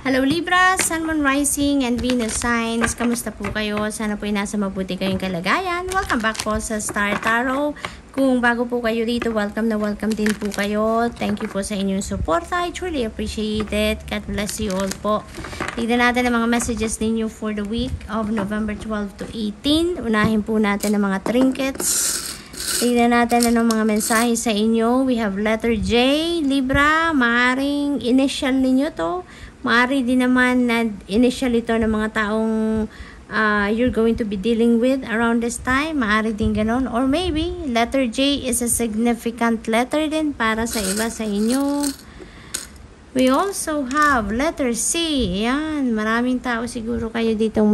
Hello Libra, Sun, Moon, Rising, and Venus signs. Kamusta po kayo? Sana po ay nasa mabuti kayong kalagayan. Welcome back po sa Star Tarot. Kung bago po kayo dito, welcome na welcome din po kayo. Thank you po sa inyong support. I truly appreciate it. God bless you all po. Tignan natin ang mga messages ninyo for the week of November 12 to 18. Unahin po natin ang mga trinkets. Tignan natin anong mga mensahe sa inyo. We have letter J, Libra. Maaring initial ninyo to. Maari din naman na initial ito ng mga taong you're going to be dealing with around this time. Maari din ganon. Or maybe, letter J is a significant letter din para sa iba sa inyo. We also have letter C. Yan. Maraming tao siguro kayo ditong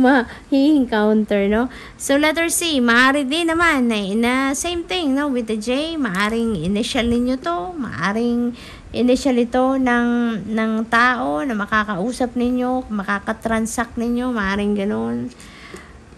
ma-encounter, no? So, letter C. Maari din naman na same thing, no? With the J, maaring initial ninyo to. Maaring initial ito ng tao na makakausap ninyo, makakatransact ninyo, maaaring ganun.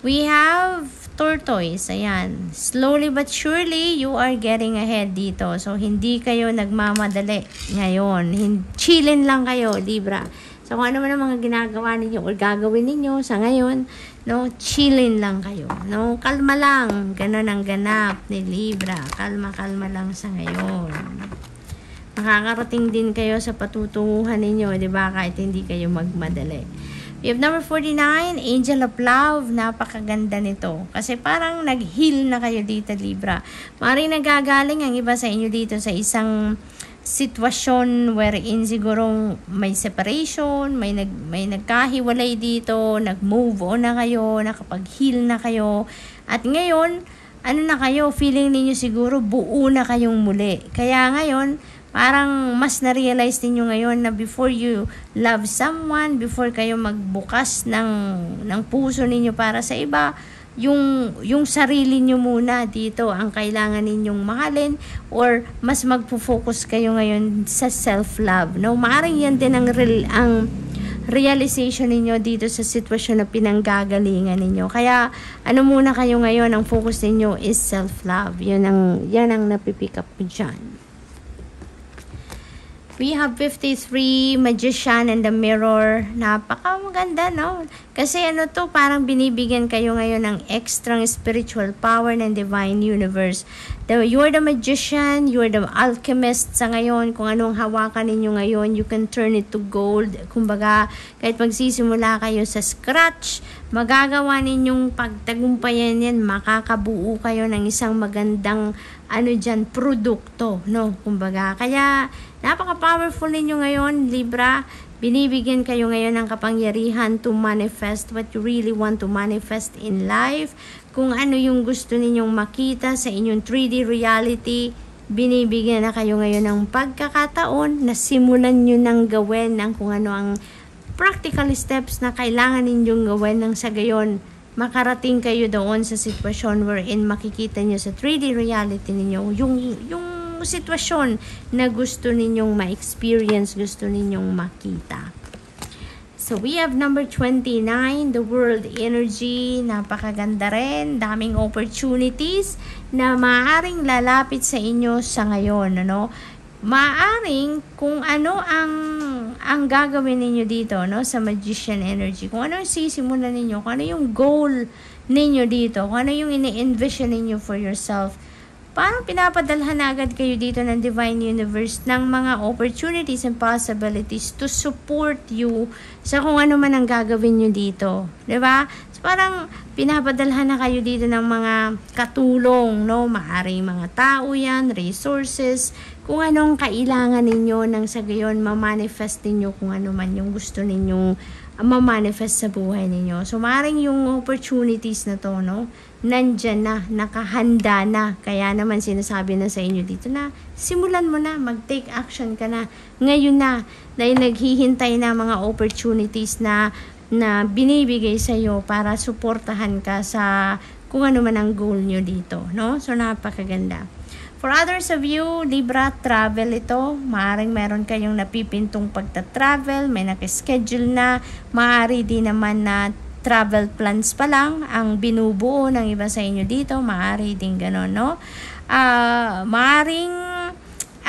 We have tortoise, ayan. Slowly but surely, you are getting ahead dito. So, hindi kayo nagmamadali ngayon. Chillin lang kayo, Libra. So, kung ano man ang mga ginagawa ninyo or gagawin ninyo sa ngayon, no, chillin lang kayo. No, kalma lang. Ganon ang ganap ni Libra. Kalma-kalma lang sa ngayon. Makakarating din kayo sa patutunguhan ninyo, di ba? Kahit hindi kayo magmadali. We have number 49, Angel of Love. Napakaganda nito. Kasi parang nag-heal na kayo dito, Libra. Maaaring nagagaling ang iba sa inyo dito sa isang sitwasyon wherein siguro may separation, may nagkahiwalay dito, nag-move on na kayo, nakapag-heal na kayo. At ngayon, ano na kayo, feeling ninyo siguro buo na kayong muli. Kaya ngayon, parang mas na-realize ninyo ngayon na before you love someone, before kayo magbukas ng puso ninyo para sa iba, yung sarili nyo muna dito ang kailangan ninyong mahalin or mas magpo-focus kayo ngayon sa self-love. No? Maaring yan din ang realization ninyo dito sa sitwasyon na pinanggagalingan ninyo. Kaya ano muna kayo ngayon, ang focus ninyo is self-love. Yan ang napipick up ko dyan. We have 53, Magician and the Mirror. Napaka-maganda, no? Kasi ano to, parang binibigyan kayo ngayon ng extra spiritual power ng divine universe. You're the magician, you're the alchemist sa ngayon. Kung anong hawakan ninyo ngayon, you can turn it to gold. Kumbaga, kahit magsisimula kayo sa scratch, magagawa ninyong pagtagumpayan yan, makakabuo kayo ng isang magandang produkto, no? Kumbaga, kaya napaka-powerful ninyo ngayon, Libra. Binibigyan kayo ngayon ng kapangyarihan to manifest what you really want to manifest in life. Kung ano yung gusto ninyong makita sa inyong 3D reality, binibigyan na kayo ngayon ng pagkakataon na simulan nyo nang gawin ng kung ano ang practical steps na kailangan ninyong gawin ng sa gayon makarating kayo doon sa sitwasyon wherein makikita nyo sa 3D reality ninyo yung sitwasyon na gusto ninyong ma-experience, gusto ninyong makita. So, we have number 29, the World Energy. Napakaganda rin. Daming opportunities na maaaring lalapit sa inyo sa ngayon. Ano? Maaaring kung ano ang gagawin ninyo dito, no, sa Magician Energy. Kung ano yung sisimulan ninyo, kung ano yung goal ninyo dito, kung ano yung ini-envision ninyo for yourself. Parang pinapadalhan na agad kayo dito ng Divine Universe ng mga opportunities and possibilities to support you sa kung ano man ang gagawin nyo dito. Diba? So, parang pinapadalhan na kayo dito ng mga katulong, no? Maaring mga tao yan, resources, kung anong kailangan ninyo nang sa gayon ma-manifest ninyo kung ano man yung gusto ninyong ma-manifest sa buhay ninyo. So, maaring yung opportunities na to, no? Nandyan na, nakahanda na. Kaya naman sinasabi na sa inyo dito na simulan mo na, mag-take action ka na. Ngayon na, dahil naghihintay na mga opportunities na binibigay sa iyo para suportahan ka sa kung ano man ang goal nyo dito. No? So, napakaganda. For others of you, Libra, travel ito. Maaring meron kayong napipintong pagta-travel, may nakaschedule na. Maaari din naman na travel plans pa lang ang binubuo ng iba sa inyo dito. Maaari din gano'n, no? Maaring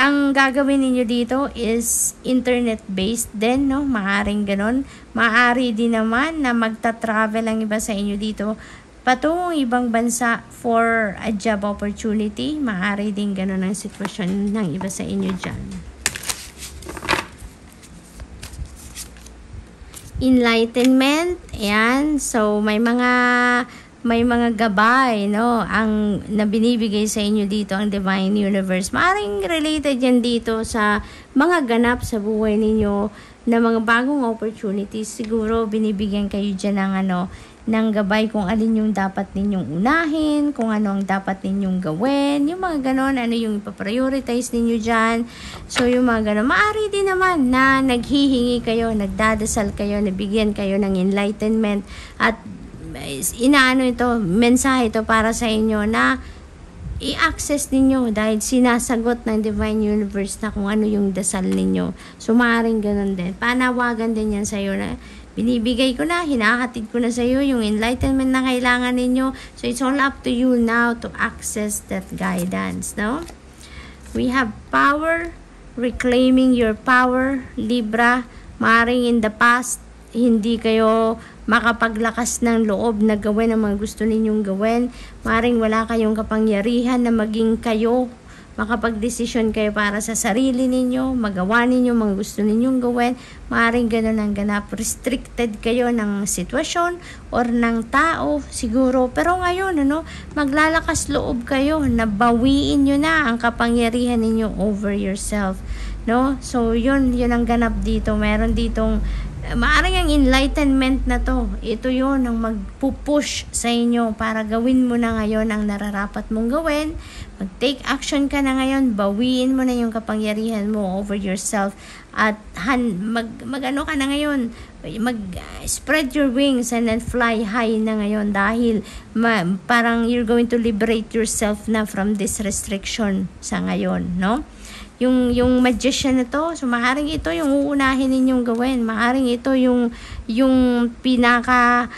ang gagawin ninyo dito is internet-based din, no? Maaring ganon. Maaari din naman na magta-travel ang iba sa inyo dito patungong ibang bansa for a job opportunity. Maaari din ganon ang sitwasyon ng iba sa inyo dyan. Enlightenment, ayan. So, may mga gabay, no, ang nabinibigay sa inyo dito ang Divine Universe. Maaring related yan dito sa mga ganap sa buhay ninyo na mga bagong opportunities. Siguro binibigyan kayo dyan ng gabay kung alin yung dapat ninyong unahin, kung ano ang dapat ninyong gawin, yung mga ganon, ano yung ipaprioritize ninyo dyan. So, yung mga ganon, maaari din naman na naghihingi kayo, nagdadasal kayo, nabigyan kayo ng enlightenment at mensahe ito para sa inyo na i-access ninyo dahil sinasagot ng Divine Universe na kung ano yung dasal ninyo. So, maaaring ganun din. Panawagan din yan sa iyo na binibigay ko na, hinahatid ko na sa iyo yung enlightenment na kailangan ninyo. So, it's all up to you now to access that guidance, no? We have power, reclaiming your power, Libra. Maaaring in the past, hindi kayo makapaglakas ng loob na gawin ang mga gusto ninyong gawin. Maring wala kayong kapangyarihan na maging kayo. Makapagdesisyon kayo para sa sarili ninyo, magawa ninyo mga gusto ninyong gawin. Maring ganun ang ganap. Restricted kayo ng sitwasyon or ng tao siguro. Pero ngayon, maglalakas loob kayo na bawiin nyo na ang kapangyarihan ninyo over yourself. No? So, yun ang ganap dito. Meron ditong maaring ang enlightenment na to, ito yun ang magpupush sa inyo para gawin mo na ngayon ang nararapat mong gawin. Mag-take action ka na ngayon, bawiin mo na yung kapangyarihan mo over yourself at mag-ano ka na ngayon, mag-spread your wings and then fly high na ngayon dahil parang you're going to liberate yourself na from this restriction sa ngayon, no? Yung magician na to, so maaaring ito yung uunahin ninyong gawin. Maaaring ito yung pinaka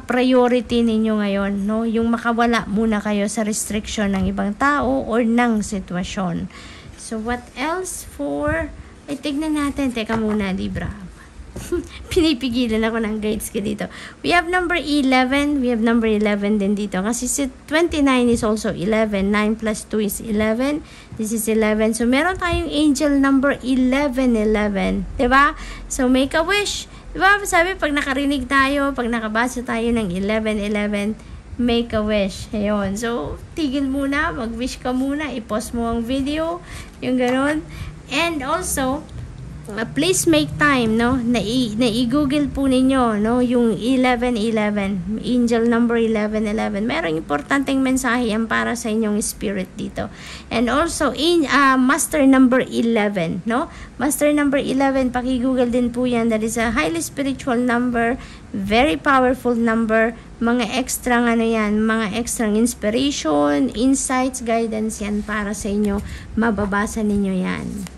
priority ninyo ngayon, no? Yung makawala muna kayo sa restriction ng ibang tao or ng sitwasyon. So, what else for... tignan natin. Teka muna, Libra. Pinipigilan ako ng guides ko dito. We have number 11. We have number 11 din dito. Kasi 29 is also 11. 9 plus 2 is 11. This is 11. So, meron tayong angel number 1111. Diba? So, make a wish. Diba? Sabi, pag nakarinig tayo, pag nakabasa tayo ng 1111, make a wish. Ayun. So, tigil muna. Mag-wish ka muna. I-pause mo ang video. Yung ganon. And also, please make time, no? Na i-google po ninyo, no? Yung 1111, angel number 1111. Merong importanteng mensahe yan para sa inyong spirit dito. And also, master number 11, no? Master number 11, paki-google din po yan. That is a highly spiritual number, very powerful number. Mga extra mga extra inspiration, insights, guidance yan para sa inyo. Mababasa ninyo yan.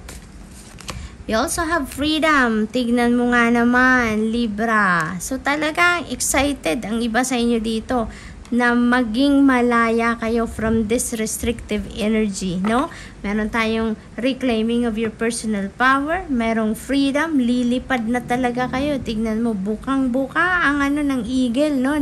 We also have freedom. Tignan mo nga naman, Libra. So talagang excited ang iba sa inyo dito na maging malaya kayo from this restrictive energy, no? Meron tayong reclaiming of your personal power, merong freedom, lilipad na talaga kayo. Tignan mo, bukang-buka ang ng eagle, no?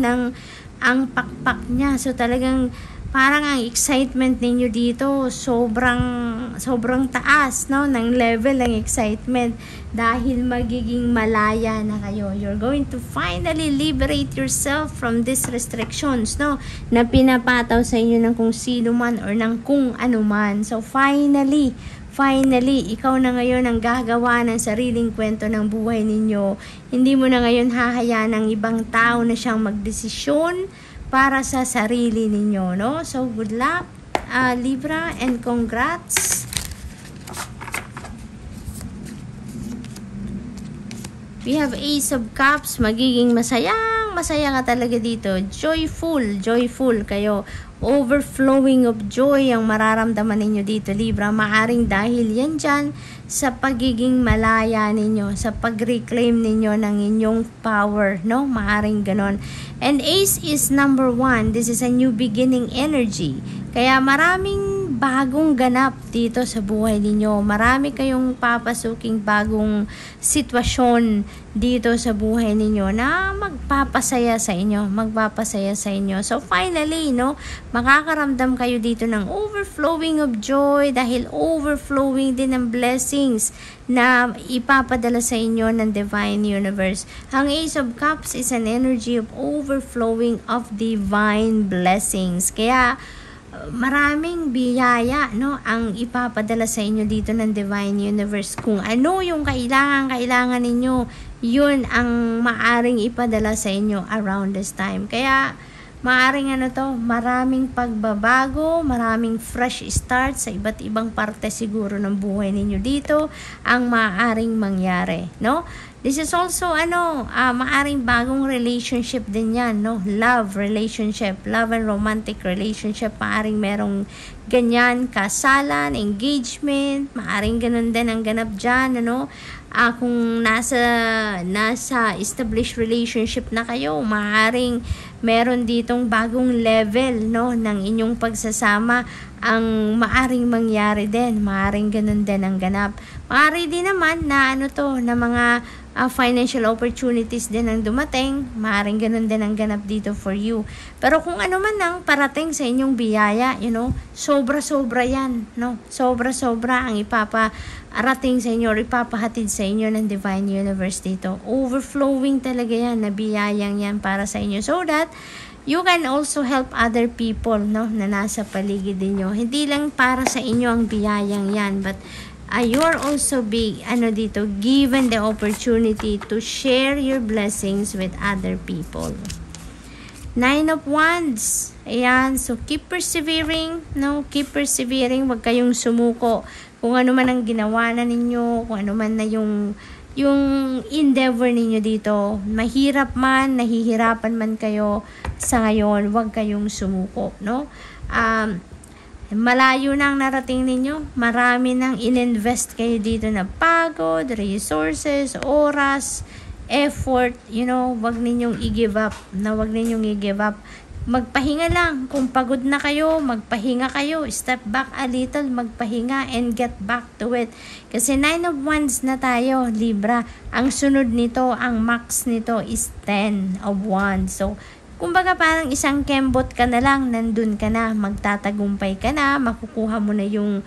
Ang pakpak niya. So talagang parang ang excitement ninyo dito sobrang taas, no, ng level ng excitement dahil magiging malaya na kayo. You're going to finally liberate yourself from these restrictions, no, na pinapataw sa inyo ng kung sino man or ng kung ano man. So finally, ikaw na ngayon ang gagawa ng sariling kwento ng buhay ninyo. Hindi mo na ngayon hahayaan ng ibang tao na siyang magdesisyon para sa sarili ninyo, no? So, good luck, Libra, and congrats. We have Ace of Cups. Magiging masaya ka talaga dito. Joyful kayo. Overflowing of joy ang mararamdaman ninyo dito, Libra. Maaring dahil yan dyan sa pagiging malaya ninyo, sa pag-reclaim ninyo ng inyong power, no? Maaring ganon. And Ace is number 1. This is a new beginning energy. Kaya maraming maraming bagong ganap dito sa buhay ninyo. Marami kayong papasuking bagong sitwasyon dito sa buhay ninyo na magpapasaya sa inyo, So finally, no, makakaramdam kayo dito ng overflowing of joy dahil overflowing din ng blessings na ipapadala sa inyo ng Divine Universe. Ang Ace of Cups is an energy of overflowing of divine blessings. Kaya maraming biyaya, no, ang ipapadala sa inyo dito ng Divine Universe. Kung ano yung kailangan ninyo, yun ang maaring ipadala sa inyo around this time. Kaya maaring maraming pagbabago, maraming fresh start sa iba't ibang parte siguro ng buhay ninyo dito ang maaring mangyari, no? This is also maaring bagong relationship din yan, no? Love relationship, love and romantic relationship, maaring merong ganyan, kasalan, engagement, maaring ganun din ang ganap dyan, kung nasa established relationship na kayo, maaring meron ditong bagong level, no, ng inyong pagsasama ang maaring mangyari din, maaring ganun din ang ganap. Maaari din naman na na mga financial opportunities din ang dumating, maaring ganun din ang ganap dito for you. Pero kung ano man ang parating sa inyong biyaya, sobra-sobra yan, no? Sobra-sobra ang ipaparating sa inyo or ipapahatid sa inyo ng Divine Universe dito. Overflowing talaga yan, na biyayang yan para sa inyo. So that you can also help other people, no, na nasa paligid ninyo. Hindi lang para sa inyo ang biyayang yan, but you are also given the opportunity to share your blessings with other people. 9 of Wands. Ayan, so keep persevering, no? Keep persevering, wag kayong sumuko. Kung ano man ang ginawa na ninyo, kung ano man na yung endeavor ninyo dito, mahirap man, nahihirapan man kayo sa ngayon, wag kayong sumuko, no? Malayo na ang narating ninyo, marami nang ininvest kayo dito na pagod, resources, oras, effort, wag ninyong i-give up, magpahinga lang. Kung pagod na kayo, magpahinga kayo, step back a little, magpahinga and get back to it. Kasi 9 of Wands na tayo, Libra. Ang sunod nito, ang max nito is 10 of Wands. So kumbaga parang isang kembot ka na lang, nandun ka na, magtatagumpay ka na, makukuha mo na yung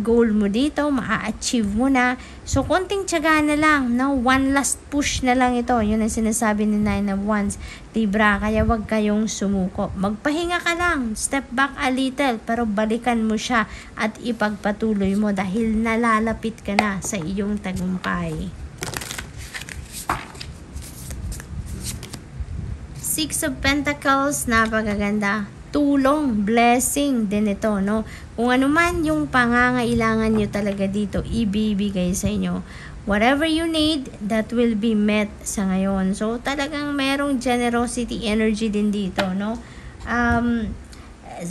goal mo dito, maa-achieve mo na. So konting tiyaga na lang, no? One last push na lang ito. Yun ang sinasabi ni 9 of Wands, Libra. Kaya wag kayong sumuko. Magpahinga ka lang, step back a little, pero balikan mo siya at ipagpatuloy mo dahil nalalapit ka na sa iyong tagumpay. 6 of Pentacles, napakaganda. Tulong, blessing din ito, no? Kung ano man yung pangangailangan nyo talaga dito, ibibigay sa inyo. Whatever you need, that will be met sa ngayon. So, talagang merong generosity energy din dito, no?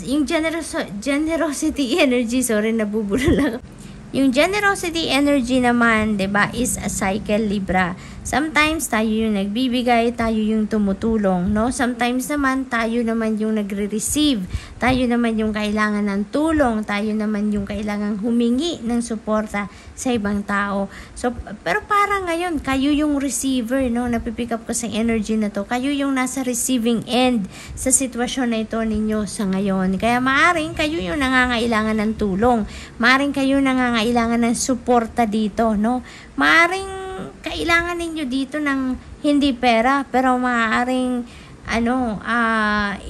Yung generosity energy, sorry, nabubulol lang. Yung generosity energy naman, 'di ba, is a cycle, Libra. Sometimes tayo yung nagbibigay, tayo yung tumutulong, no? Sometimes naman tayo naman yung nagre-receive. Tayo naman yung kailangan ng tulong, tayo naman yung kailangan humingi ng suporta sa ibang tao. So, pero parang ngayon, kayo yung receiver, no? Napipick up ko sa energy na to. Kayo yung nasa receiving end sa sitwasyon na ito ninyo sa ngayon. Kaya maaring kayo yung nangangailangan ng tulong. Maaring kayo nangangailangan ng suporta dito, no? Maaring kailangan ninyo dito ng hindi pera, pero maaaring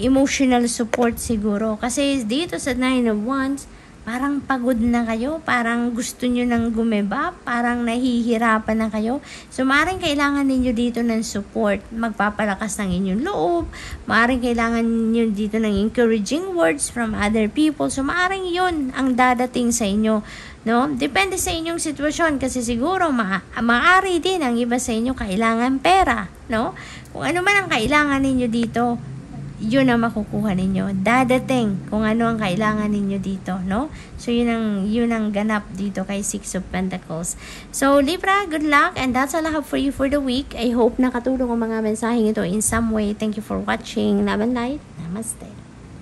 emotional support siguro. Kasi dito sa 9 of Wands, parang pagod na kayo, parang gusto nyo nang gumeba, parang nahihirapan na kayo. So, maaaring kailangan ninyo dito ng support, magpapalakas ng inyong loob, maaaring kailangan ninyo dito ng encouraging words from other people. So, maaaring yun ang dadating sa inyo, no? Depende sa inyong sitwasyon kasi siguro maaari din ang iba sa inyo kailangan pera, no? Kung ano man ang kailangan ninyo dito, yun ang makukuha ninyo. Dadating kung ano ang kailangan ninyo dito, no? So, yun ang ganap dito kay 6 of Pentacles. So, Libra, good luck, and that's all I have for you for the week. I hope nakatulong ang mga mensaheng ito in some way. Thank you for watching. Love and light. Namaste.